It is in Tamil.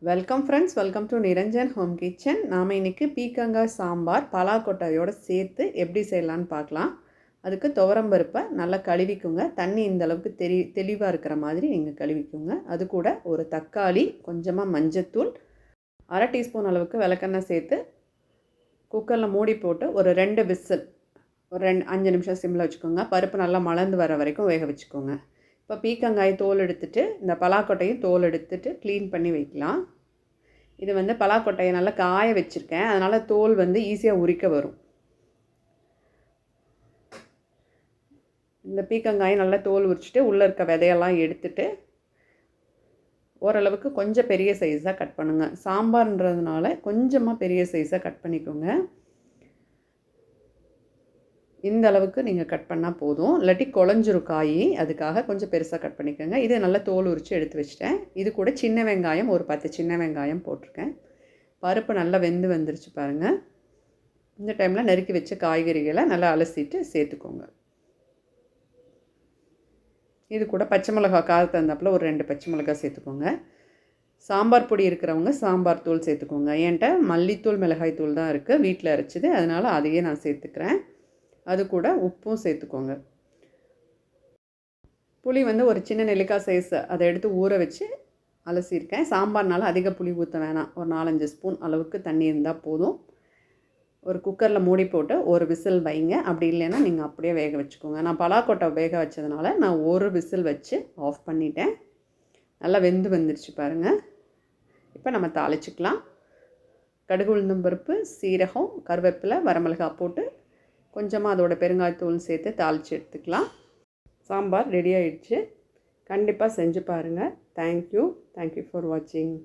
Welcome friends, welcome to Niranjan home kitchen. நாம் இன்றைக்கி பீக்கங்காய் சாம்பார் பலாக்கொட்டையோடு சேர்த்து எப்படி செய்யலான்னு பார்க்கலாம். அதுக்கு துவரம்பருப்பை நல்லா கழுவிக்குங்க. தண்ணி இந்த அளவுக்கு தெளிவாக இருக்கிற மாதிரி நீங்கள் கழுவிக்குங்க. அது கூட ஒரு தக்காளி, கொஞ்சமாக மஞ்சத்தூள், அரை டீஸ்பூன் அளவுக்கு விளக்கெண்ணெய் சேர்த்து குக்கரில் மூடி போட்டு ஒரு 2 விசில், ஒரு 5 நிமிஷம் சிம்மில் வச்சுக்கோங்க. பருப்பு நல்லா மலர்ந்து வர வரைக்கும் வேக வச்சுக்கோங்க. இப்போ பீக்கங்காய் தோல் எடுத்துகிட்டு இந்த பலாக்கொட்டையும் தோல் எடுத்துகிட்டு க்ளீன் பண்ணி வைக்கலாம். இது வந்து பலாக்கொட்டையை நல்லா காய வச்சுருக்கேன், அதனால் தோல் வந்து ஈஸியாக உரிக்க வரும். இந்த பீக்கங்காயை நல்லா தோல் உரிச்சிட்டு உள்ளே இருக்க விதையெல்லாம் எடுத்துட்டு ஓரளவுக்கு கொஞ்சம் பெரிய சைஸாக கட் பண்ணுங்கள். சாம்பார்ன்றதுனால கொஞ்சமாக பெரிய சைஸாக கட் பண்ணிக்கோங்க. இந்த அளவுக்கு நீங்கள் கட் பண்ணால் போதும், இல்லாட்டி குழஞ்சிரும் காய். அதுக்காக கொஞ்சம் பெருசாக கட் பண்ணிக்கோங்க. இது நல்லா தோல் உரித்து எடுத்து வச்சிட்டேன். இது கூட சின்ன வெங்காயம் ஒரு 10 சின்ன வெங்காயம் போட்டிருக்கேன். பருப்பு நல்லா வெந்து வந்துருச்சு பாருங்கள். இந்த டைமில் நறுக்கி வச்ச காய்கறிகளை நல்லா அலசிட்டு சேர்த்துக்கோங்க. இது கூட பச்சை மிளகா காரத்தை தகுந்தாப்பில் ஒரு 2 பச்சை மிளகா சேர்த்துக்கோங்க. சாம்பார் பொடி இருக்கிறவங்க சாம்பார் தூள் சேர்த்துக்கோங்க. என்கிட்ட மல்லித்தூள் மிளகாய் தூள் தான் இருக்குது, வீட்டில் அரைச்சிது, அதனால் அதையே நான் சேர்த்துக்கிறேன். அது கூட உப்பும் சேர்த்துக்கோங்க. புளி வந்து ஒரு சின்ன நெல்லிக்காய் சைஸ், அதை எடுத்து ஊற வச்சு அலசியிருக்கேன். சாம்பார்னால அதிக புளி ஊற்ற வேணாம், ஒரு 4-5 ஸ்பூன் அளவுக்கு தண்ணி இருந்தால் போதும். ஒரு குக்கரில் மூடி போட்டு ஒரு விசில் வைங்க. அப்படி இல்லைன்னா நீங்கள் அப்படியே வேக வச்சுக்கோங்க. நான் பலாக்கொட்டை வேக வச்சதுனால நான் ஒரு விசில் வச்சு ஆஃப் பண்ணிட்டேன். நல்லா வெந்து வந்துருச்சு பாருங்கள். இப்போ நம்ம தாளிச்சிக்கலாம். கடுகு, உளுந்தம் பருப்பு, சீரகம், கருவேப்பிலை, வரமிளகாய் போட்டு கொஞ்சமாக அதோட பெருங்காயத்தூள் சேர்த்து தாளித்து எடுத்துக்கலாம். சாம்பார் ரெடி ஆகிடுச்சு. கண்டிப்பாக செஞ்சு பாருங்கள். தேங்க்யூ ஃபார் வாட்சிங்.